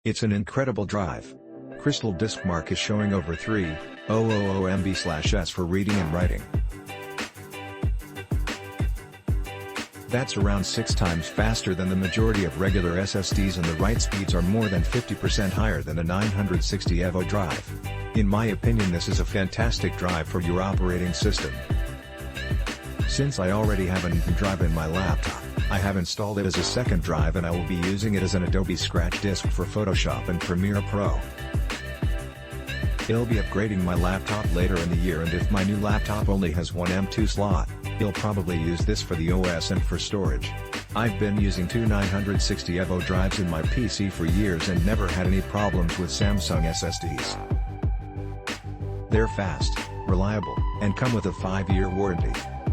It's an incredible drive. Crystal disk mark is showing over 3,000 MB/s for reading and writing. That's around 6 times faster than the majority of regular SSDs, and the write speeds are more than 50% higher than a 960 EVO drive. In my opinion, this is a fantastic drive for your operating system. Since I already have an drive in my laptop, I have installed it as a second drive, and I will be using it as an Adobe Scratch disk for Photoshop and Premiere Pro. I'll be upgrading my laptop later in the year, and if my new laptop only has one M.2 slot, I'll probably use this for the OS and for storage. I've been using two 960 EVO drives in my PC for years and never had any problems with Samsung SSDs. They're fast, reliable, and come with a 5-year warranty.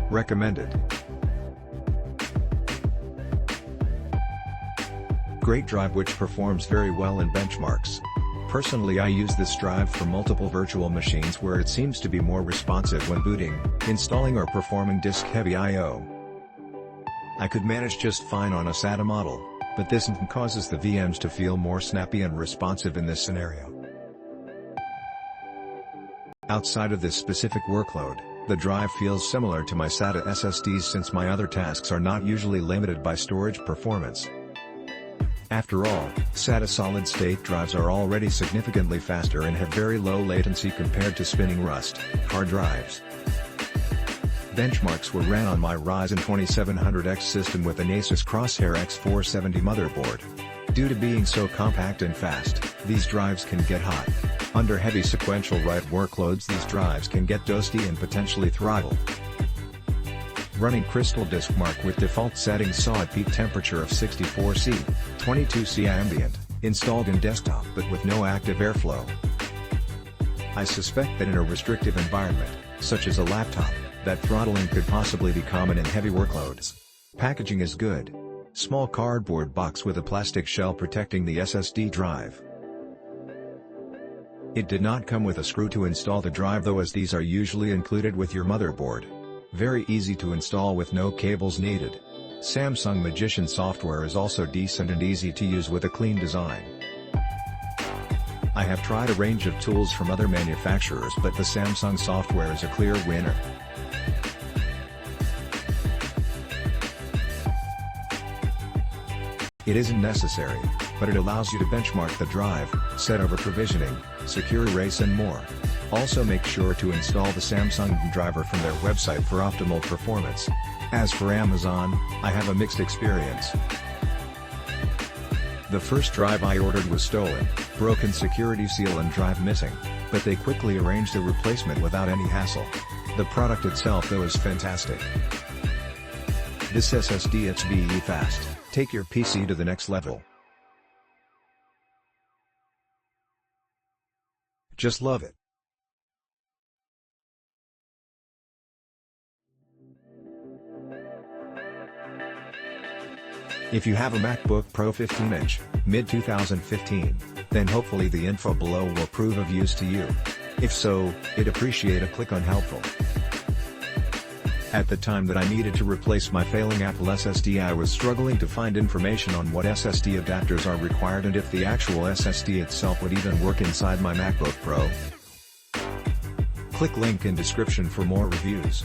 Recommended. Great drive which performs very well in benchmarks. Personally, I use this drive for multiple virtual machines where it seems to be more responsive when booting, installing or performing disk-heavy I/O. I could manage just fine on a SATA model, but this causes the VMs to feel more snappy and responsive in this scenario. Outside of this specific workload, the drive feels similar to my SATA SSDs since my other tasks are not usually limited by storage performance. After all, SATA solid-state drives are already significantly faster and have very low latency compared to spinning rust hard drives. Benchmarks were ran on my Ryzen 2700X system with an Asus Crosshair X470 motherboard. Due to being so compact and fast, these drives can get hot. Under heavy sequential write workloads, these drives can get toasty and potentially throttle. Running Crystal Disk Mark with default settings saw a peak temperature of 64 C, 22 C ambient, installed in desktop but with no active airflow. I suspect that in a restrictive environment, such as a laptop, that throttling could possibly be common in heavy workloads. Packaging is good. Small cardboard box with a plastic shell protecting the SSD drive. It did not come with a screw to install the drive though, as these are usually included with your motherboard. Very easy to install with no cables needed. Samsung Magician software is also decent and easy to use with a clean design. I have tried a range of tools from other manufacturers, but the Samsung software is a clear winner. It isn't necessary, but it allows you to benchmark the drive, set over provisioning, secure erase and more. Also make sure to install the Samsung driver from their website for optimal performance. As for Amazon, I have a mixed experience. The first drive I ordered was stolen, broken security seal and drive missing, but they quickly arranged a replacement without any hassle. The product itself though is fantastic. This SSD, it's VE fast. Take your PC to the next level. Just love it. If you have a MacBook Pro 15-inch, mid-2015, then hopefully the info below will prove of use to you. If so, I'd appreciate a click on helpful. At the time that I needed to replace my failing Apple SSD, I was struggling to find information on what SSD adapters are required and if the actual SSD itself would even work inside my MacBook Pro. Click link in description for more reviews.